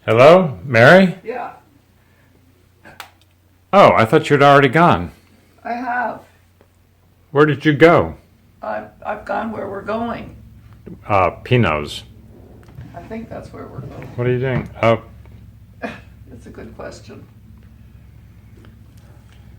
Hello, Mary? Yeah, Oh, I thought you'd already gone. I have. Where did you go? I've gone where we're going. Pinot's. I think that's where we're going. What are you doing? Oh, It's a good question.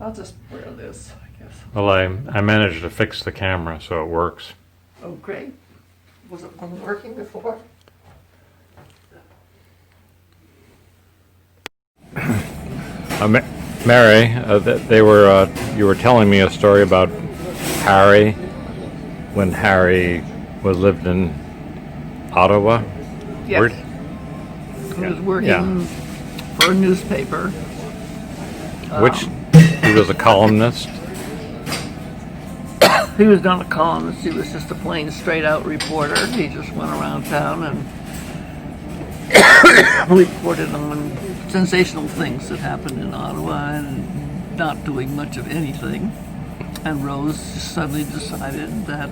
I'll just wear this, I guess. well, I managed to fix the camera so it works. Oh, great. Was it one working before? Mary, you were telling me a story about Harry when Harry lived in Ottawa. Yes. I was working for a newspaper. Which he was a columnist. He was not a columnist, he was just a plain straight out reporter. He just went around town and reported on sensational things that happened in Ottawa and not doing much of anything. And Rose suddenly decided that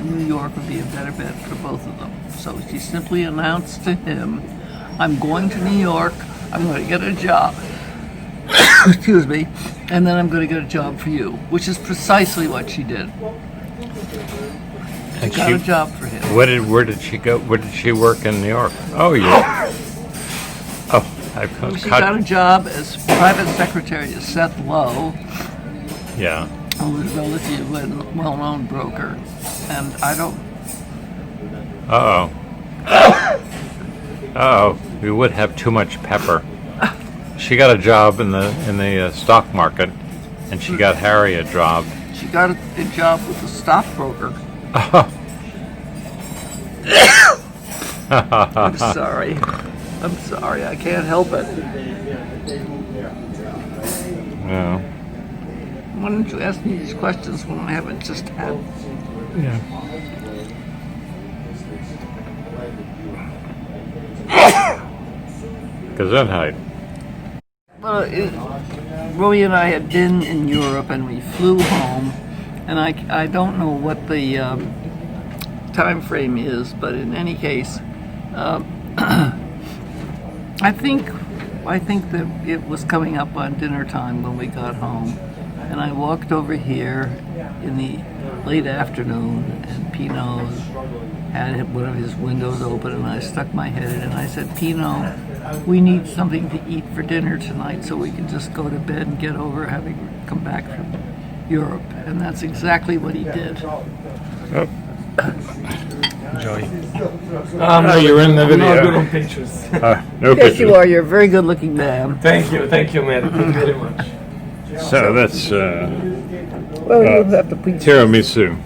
New York would be a better bet for both of them. So she simply announced to him, I'm going to New York, I'm going to get a job. Excuse me, and then I'm going to get a job for you, which is precisely what she did. She got a job for him. Where did she go? Where did she work in New York? Oh, yeah. Oh, She got a job as private secretary to Seth Lowe, Yeah. who was a relatively well-known broker, and I don't. Uh-oh. Uh-oh. We would have too much pepper. She got a job in the stock market, and she got Harry a job. She got a job with a stockbroker. I'm sorry. I can't help it. Yeah. Why don't you ask me these questions when I haven't just had? Yeah. Gesundheit. Well, Romey and I had been in Europe and we flew home, and I don't know what the time frame is, but in any case, I think that it was coming up on dinner time when we got home, and I walked over here in the late afternoon, and Pinot had one of his windows open, and I stuck my head in and I said, Pinot, we need something to eat for dinner tonight so we can just go to bed and get over having come back from Europe. And that's exactly what he did. Oh. Joy. No, you're in the video. I'm not good on pictures. No Yes, pictures. you are. You're a very good looking man. Thank you, Mary. Thank you very much. So that's Well, you have to please. tiramisu.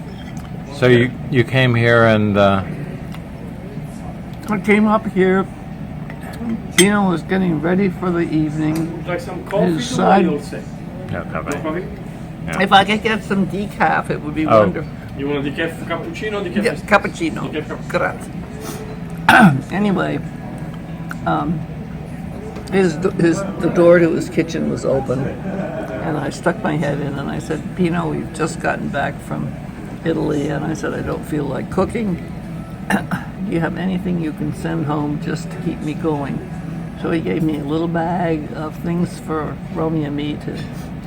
So you came here and I came up here. Gino was getting ready for the evening. Would you like some coffee? His side- yeah, Coffee? If I could get some decaf, it would be Oh. wonderful. You want a decaf cappuccino? Decaf Yes, cappuccino. Decaf Grazie. Anyway, the door to his kitchen was open, and I stuck my head in and I said, Pino, we've just gotten back from Italy, and I said, I don't feel like cooking. Do you have anything you can send home just to keep me going? So he gave me a little bag of things for Romey and me to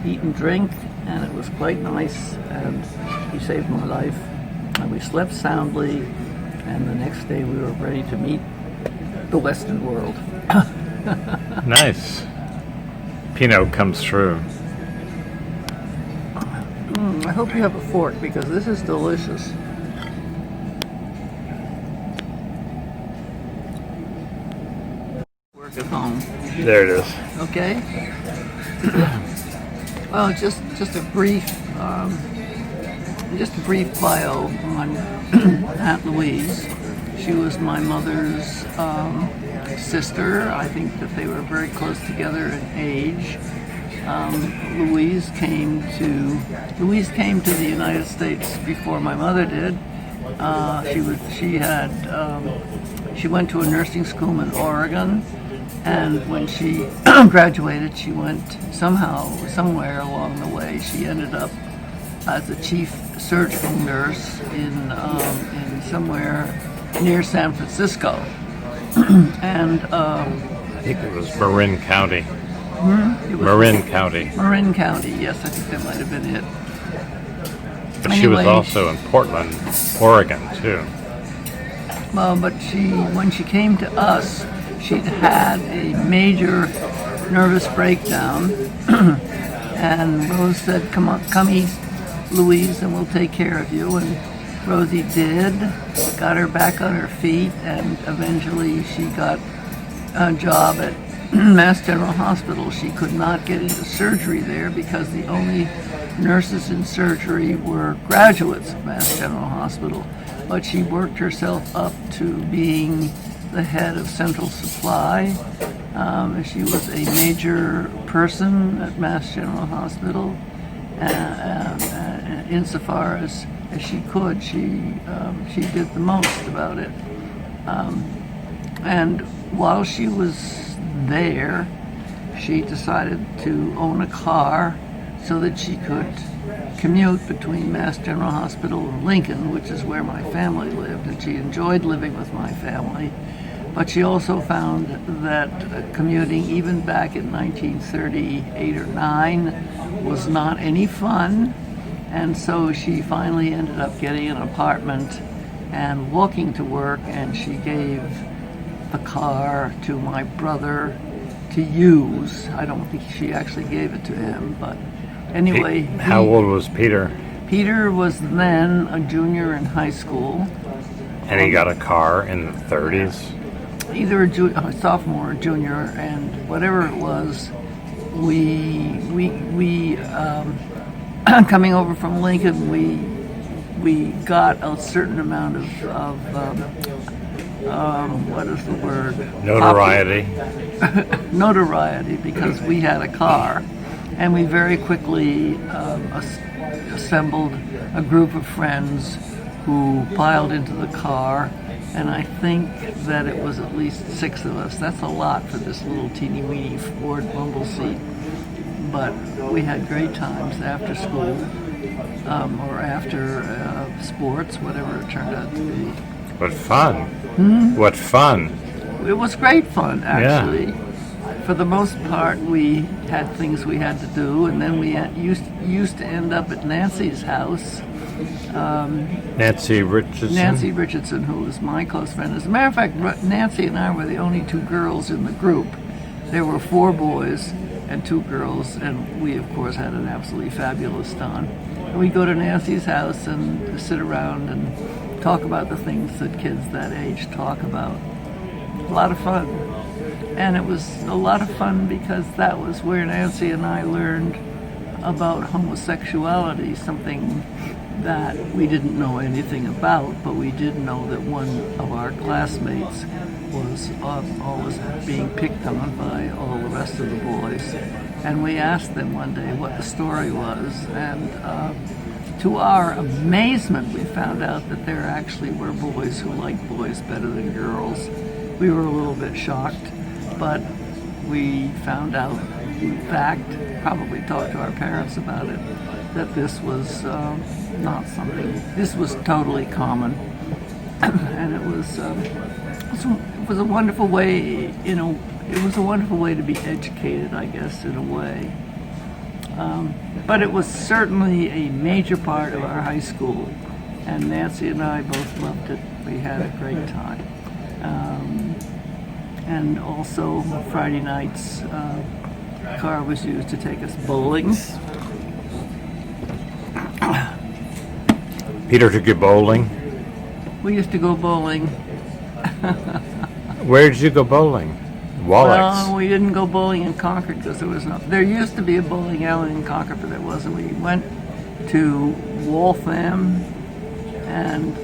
eat and drink, and it was quite nice, and he saved my life. And we slept soundly, and the next day we were ready to meet the Western world. nice. Pinot comes through. I hope you have a fork, because this is delicious. Work at home. There it is. Okay. Well, just a brief bio on Aunt Louise. She was my mother's sister. I think that they were very close together in age. Louise came to the United States before my mother did. She went to a nursing school in Oregon. And when she graduated, she went somewhere along the way, she ended up as a chief surgical nurse in somewhere near San Francisco. And think it was Marin County. It was Marin County. Marin County, yes, I think that might have been it. But she was Anyway. also in Portland, Oregon, too. Well, but when she came to us, she'd had a major nervous breakdown, and Rose said, come east, Louise, and we'll take care of you. And Rosie did, got her back on her feet, and eventually she got a job at Mass General Hospital. She could not get into surgery there because the only nurses in surgery were graduates of Mass General Hospital. But she worked herself up to being the head of Central Supply. She was a major person at Mass General Hospital. Insofar as she could, she did the most about it. And while she was there, she decided to own a car so that she could commute between Mass General Hospital and Lincoln, which is where my family lived, and she enjoyed living with my family. But she also found that commuting, even back in 1938 or 9, was not any fun, and so she finally ended up getting an apartment and walking to work, and she gave the car to my brother to use. I don't think she actually gave it to him, but anyway. How old was Peter? Peter was then a junior in high school. And he got a car in the 30s? Either a sophomore or junior, and whatever it was, we coming over from Lincoln, we got a certain amount of what is the word? Notoriety. Notoriety, because we had a car, and we very quickly assembled a group of friends who piled into the car, and I think that it was at least 6 of us. That's a lot for this little teeny-weeny Ford Rumble seat, but we had great times after school, or after sports, whatever it turned out to be. What fun. What fun. It was great fun, actually. For the most part, we had things we had to do, and then we used to end up at Nancy's house. Nancy Richardson? Nancy Richardson, who was my close friend. As a matter of fact, Nancy and I were the only 2 girls in the group. There were 4 boys and 2 girls, and we, of course, had an absolutely fabulous time. And we'd go to Nancy's house and sit around and talk about the things that kids that age talk about. A lot of fun. And it was a lot of fun because that was where Nancy and I learned about homosexuality, something that we didn't know anything about, but we did know that one of our classmates was always being picked on by all the rest of the boys. And we asked them one day what the story was, and to our amazement, we found out that there actually were boys who liked boys better than girls. We were a little bit shocked, but we found out, in fact, probably talked to our parents about it, that this was not something, this was totally common. And it was a wonderful way, it was a wonderful way to be educated, I guess, in a way. But it was certainly a major part of our high school, and Nancy and I both loved it. We had a great time. And also Friday nights, the car was used to take us bowling. Peter took you bowling? We used to go bowling. Where did you go bowling? Wallach's? Well, we didn't go bowling in Concord because there was no. There used to be a bowling alley in Concord, but there wasn't. We went to Waltham, and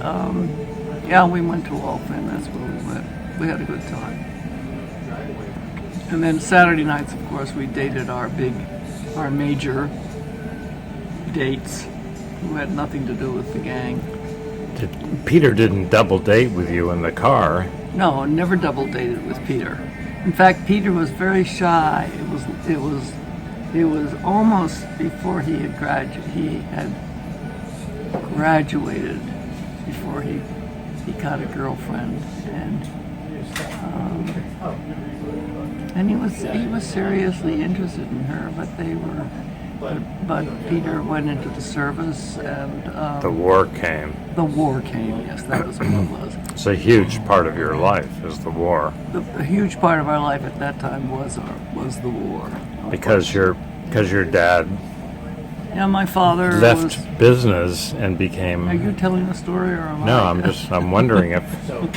we went to Waltham. That's where we went. We had a good time. And then Saturday nights, of course, we dated our major dates, who had nothing to do with the gang. Peter didn't double date with you in the car. No, never double dated with Peter. In fact, Peter was very shy. It was almost before he had graduated before he got a girlfriend, and And he was seriously interested in her, but Peter went into the service, and The war came. the war came. Yes, that was what it was. It's a huge part of your life is the war. A huge part of our life at that time was the war. Because your dad Yeah, my father left was. business and became. Are you telling the story, or am No, I? I'm wondering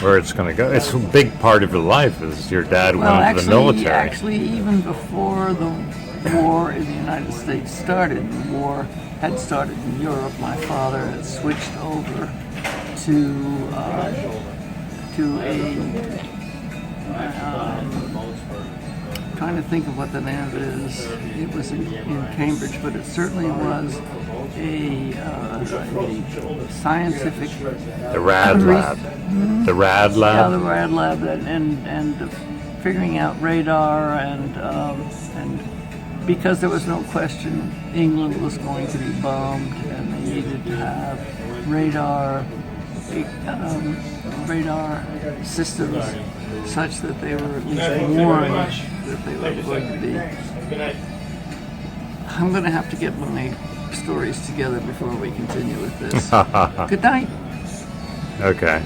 where it's going to go. It's a big part of your life is your dad Well, went into the military. actually, even before the war in the United States started, the war had started in Europe. My father had switched over to trying to think of what the name of it is. It was in Cambridge, but it certainly was a scientific. The Rad Lab. The Rad Yeah, Lab. the Rad Lab, and figuring out radar, and because there was no question England was going to be bombed, and they needed to have radar systems such that they were at least warned that they were going to be. Good night. I'm going to have to get my stories together before we continue with this. Good night. Okay.